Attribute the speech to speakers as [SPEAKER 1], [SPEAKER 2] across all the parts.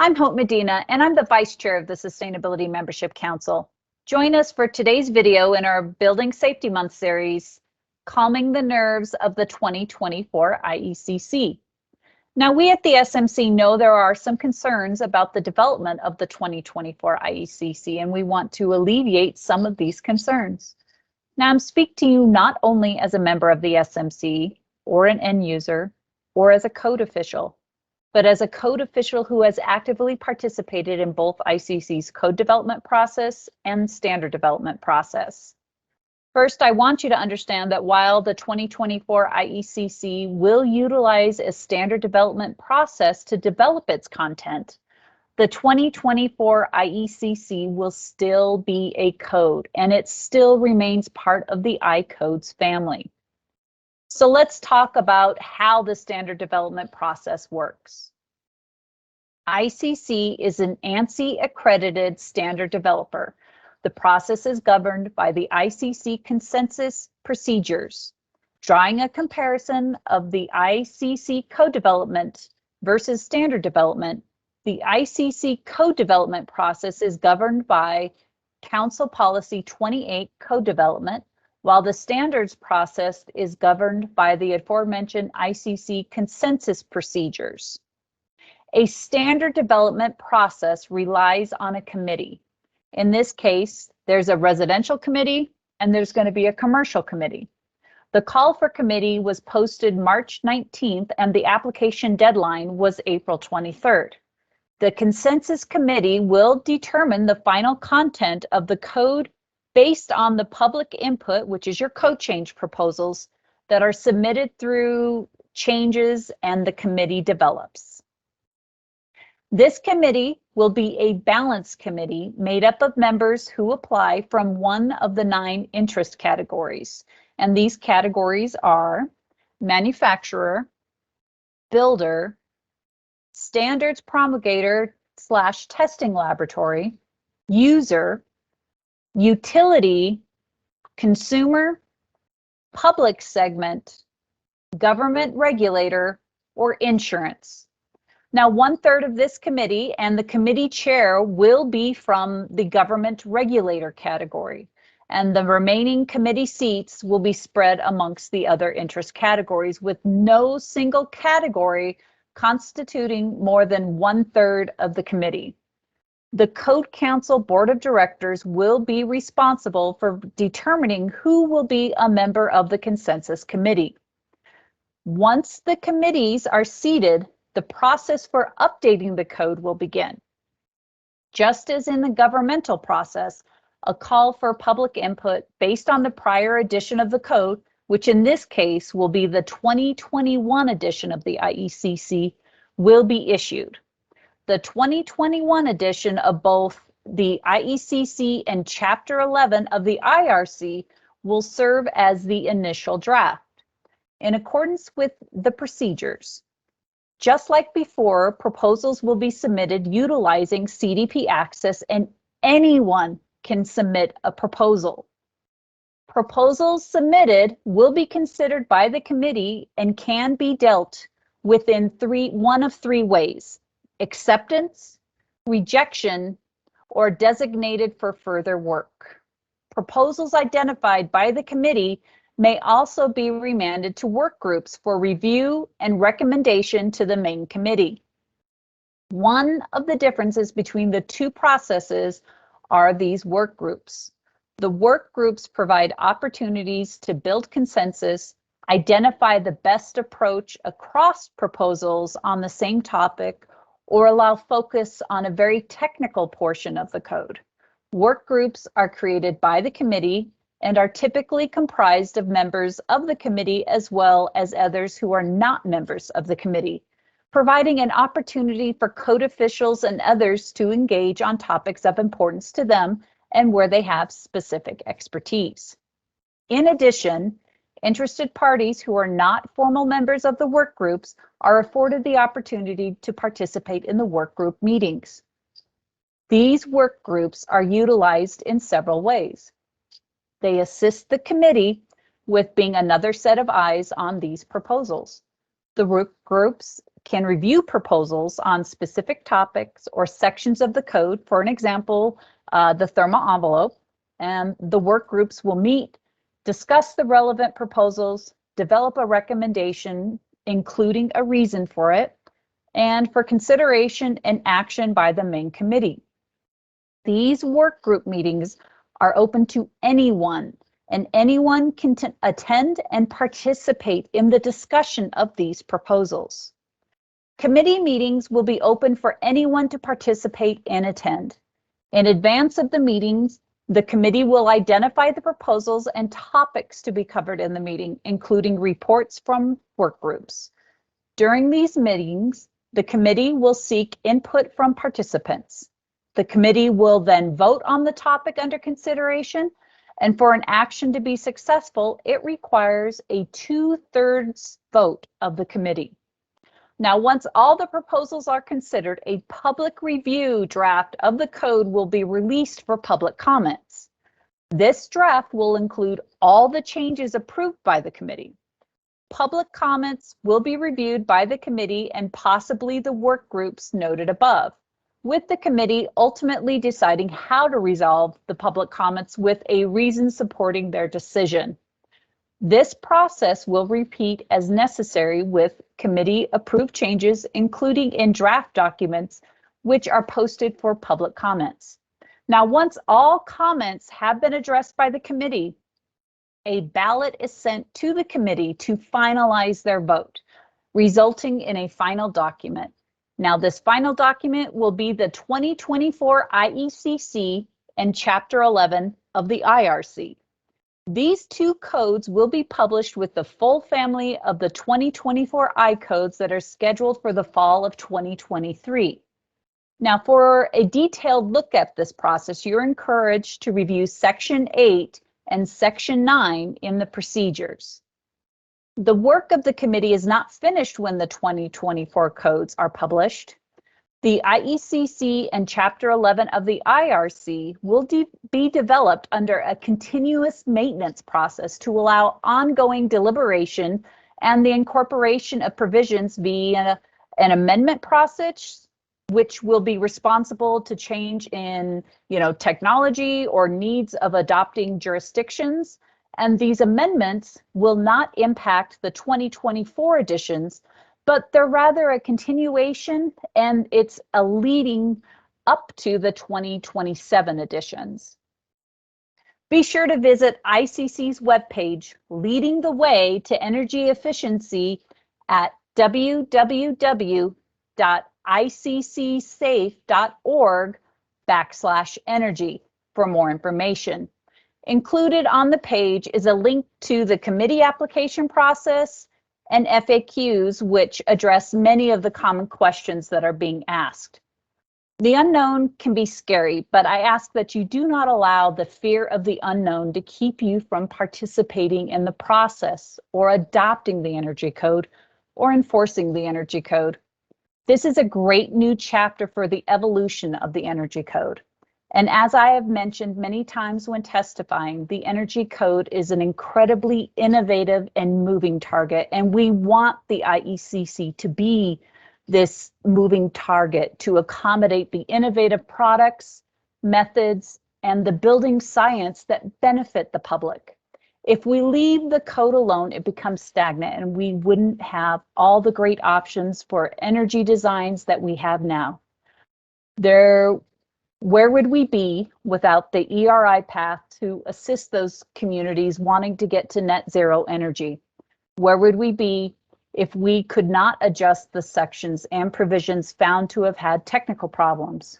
[SPEAKER 1] I'm Hope Medina, and I'm the Vice Chair of the Sustainability Membership Council. Join us for today's video in our Building Safety Month series, Calming the Nerves of the 2024 IECC. Now, we at the SMC know there are some concerns about the development of the 2024 IECC, and we want to alleviate some of these concerns. Now, I'm speaking to you not only as a member of the SMC, or an end user, or as a code official, but as a code official who has actively participated in both ICC's code development process and standard development process. First, I want you to understand that while the 2024 IECC will utilize a standard development process to develop its content, the 2024 IECC will still be a code, and it still remains part of the iCodes family. So let's talk about how the standard development process works. ICC is an ANSI accredited standard developer. The process is governed by the ICC consensus procedures. Drawing a comparison of the ICC code development versus standard development, the ICC code development process is governed by Council Policy 28 code development, while the standards process is governed by the aforementioned ICC consensus procedures. A standard development process relies on a committee. In this case, there's a residential committee and there's going to be a commercial committee. The call for committee was posted March 19th and the application deadline was April 23rd. The consensus committee will determine the final content of the code based on the public input, which is your code change proposals that are submitted through changes and the committee develops. This committee will be a balanced committee made up of members who apply from one of the 9 interest categories. And these categories are manufacturer, builder, standards promulgator / testing laboratory, user, utility, consumer, public segment, government regulator, or insurance. Now, 1/3 of this committee and the committee chair will be from the government regulator category, and the remaining committee seats will be spread amongst the other interest categories, with no single category constituting more than 1/3 of the committee. The Code Council Board of Directors will be responsible for determining who will be a member of the consensus committee. Once the committees are seated, the process for updating the code will begin. Just as in the governmental process, a call for public input based on the prior edition of the code, which in this case will be the 2021 edition of the IECC, will be issued. The 2021 edition of both the IECC and Chapter 11 of the IRC will serve as the initial draft. In accordance with the procedures, just like before, proposals will be submitted utilizing CDP access, and anyone can submit a proposal. Proposals submitted will be considered by the committee and can be dealt with in one of three ways: acceptance, rejection, or designated for further work. Proposals identified by the committee may also be remanded to work groups for review and recommendation to the main committee. One of the differences between the two processes are these work groups. The work groups provide opportunities to build consensus, identify the best approach across proposals on the same topic, or allow focus on a very technical portion of the code. Work groups are created by the committee and are typically comprised of members of the committee as well as others who are not members of the committee, providing an opportunity for code officials and others to engage on topics of importance to them and where they have specific expertise. In addition, interested parties who are not formal members of the work groups are afforded the opportunity to participate in the work group meetings. These work groups are utilized in several ways. They assist the committee with being another set of eyes on these proposals. The work groups can review proposals on specific topics or sections of the code, for an example, the thermal envelope, and the work groups will meet, discuss the relevant proposals, develop a recommendation, including a reason for it, and for consideration and action by the main committee. These work group meetings are open to anyone, and anyone can attend and participate in the discussion of these proposals. Committee meetings will be open for anyone to participate and attend. In advance of the meetings, the committee will identify the proposals and topics to be covered in the meeting, including reports from work groups. During these meetings, the committee will seek input from participants. The committee will then vote on the topic under consideration, and for an action to be successful, it requires a 2/3 vote of the committee. Now, once all the proposals are considered, a public review draft of the code will be released for public comments. This draft will include all the changes approved by the committee. Public comments will be reviewed by the committee and possibly the work groups noted above, with the committee ultimately deciding how to resolve the public comments with a reason supporting their decision. This process will repeat as necessary with committee-approved changes, including in draft documents, which are posted for public comments. Now, once all comments have been addressed by the committee, a ballot is sent to the committee to finalize their vote, resulting in a final document. Now, this final document will be the 2024 IECC and Chapter 11 of the IRC. These two codes will be published with the full family of the 2024 I codes that are scheduled for the fall of 2023. Now, for a detailed look at this process, you're encouraged to review Section 8 and Section 9 in the procedures. The work of the committee is not finished when the 2024 codes are published. The IECC and Chapter 11 of the IRC will be developed under a continuous maintenance process to allow ongoing deliberation and the incorporation of provisions via an amendment process, which will be responsible to change in, technology or needs of adopting jurisdictions. And these amendments will not impact the 2024 editions, but they're rather a continuation, and it's a leading up to the 2027 editions. Be sure to visit ICC's webpage, Leading the Way to Energy Efficiency, at www.iccsafe.org/energy for more information. Included on the page is a link to the committee application process and FAQs, which address many of the common questions that are being asked. The unknown can be scary, but I ask that you do not allow the fear of the unknown to keep you from participating in the process or adopting the Energy Code or enforcing the Energy Code. This is a great new chapter for the evolution of the Energy Code. And as I have mentioned many times when testifying, the Energy Code is an incredibly innovative and moving target, and we want the IECC to be this moving target to accommodate the innovative products, methods, and the building science that benefit the public. If we leave the code alone, it becomes stagnant, and we wouldn't have all the great options for energy designs that we have now. Where would we be without the ERI path to assist those communities wanting to get to net zero energy? Where would we be if we could not adjust the sections and provisions found to have had technical problems?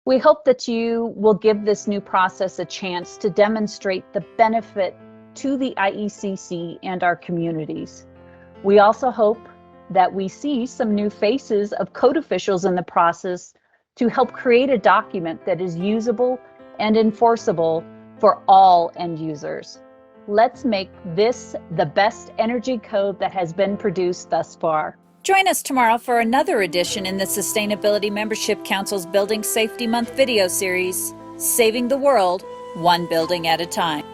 [SPEAKER 1] We hope that you will give this new process a chance to demonstrate the benefit to the IECC and our communities. We also hope that we see some new faces of code officials in the process to help create a document that is usable and enforceable for all end users. Let's make this the best energy code that has been produced thus far.
[SPEAKER 2] Join us tomorrow for another edition in the Sustainability Membership Council's Building Safety Month video series, Saving the World, One Building at a Time.